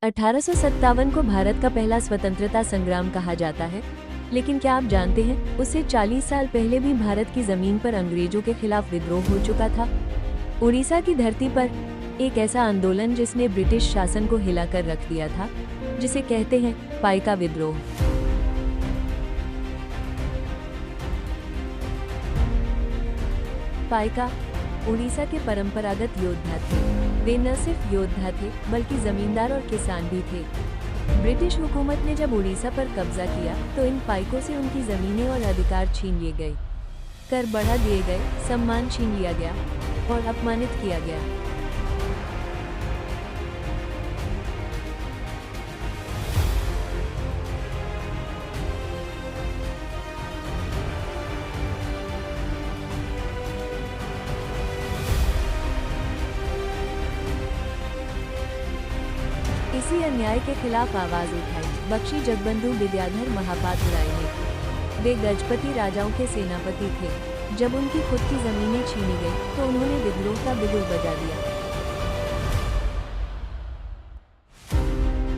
1857 को भारत का पहला स्वतंत्रता संग्राम कहा जाता है, लेकिन क्या आप जानते हैं उससे 40 साल पहले भी भारत की जमीन पर अंग्रेजों के खिलाफ विद्रोह हो चुका था। उड़ीसा की धरती पर एक ऐसा आंदोलन जिसने ब्रिटिश शासन को हिलाकर रख दिया था, जिसे कहते हैं पाइका विद्रोह। पाइका उड़ीसा के परंपरागत योद्धा थे। वे न सिर्फ योद्धा थे बल्कि जमींदार और किसान भी थे। ब्रिटिश हुकूमत ने जब उड़ीसा पर कब्जा किया तो इन पाइकों से उनकी जमीनें और अधिकार छीन लिए गए, कर बढ़ा दिए गए, सम्मान छीन लिया गया और अपमानित किया गया। इसी अन्याय के खिलाफ आवाज उठाई बख्शी जगबंधु विद्याधर महापात्र राय ने। वे गजपति राजाओं के सेनापति थे। जब उनकी खुद की जमीनें छीनी गई तो उन्होंने विद्रोह का बिगुल बजा दिया।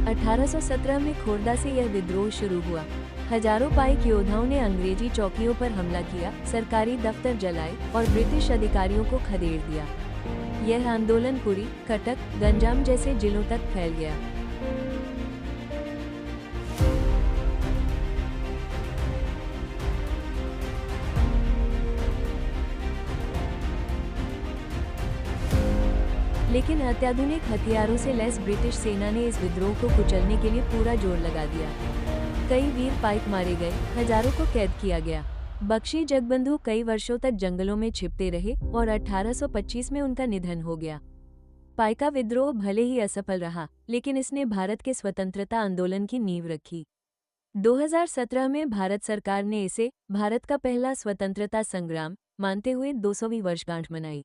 1817 में खोरदा से यह विद्रोह शुरू हुआ। हजारों पाइक योद्धाओं ने अंग्रेजी चौकियों पर हमला किया, सरकारी दफ्तर जलाए और ब्रिटिश अधिकारियों को खदेड़ दिया। यह आंदोलन पुरी, कटक, गंजाम जैसे जिलों तक फैल गया। लेकिन अत्याधुनिक हथियारों से लैस ब्रिटिश सेना ने इस विद्रोह को कुचलने के लिए पूरा जोर लगा दिया। कई वीर पाइक मारे गए, हजारों को कैद किया गया। बख्शी जगबंधु कई वर्षों तक जंगलों में छिपते रहे और 1825 में उनका निधन हो गया। पाइका विद्रोह भले ही असफल रहा, लेकिन इसने भारत के स्वतंत्रता आंदोलन की नींव रखी। 2017 में भारत सरकार ने इसे भारत का पहला स्वतंत्रता संग्राम मानते हुए 200वीं वर्षगांठ मनाई।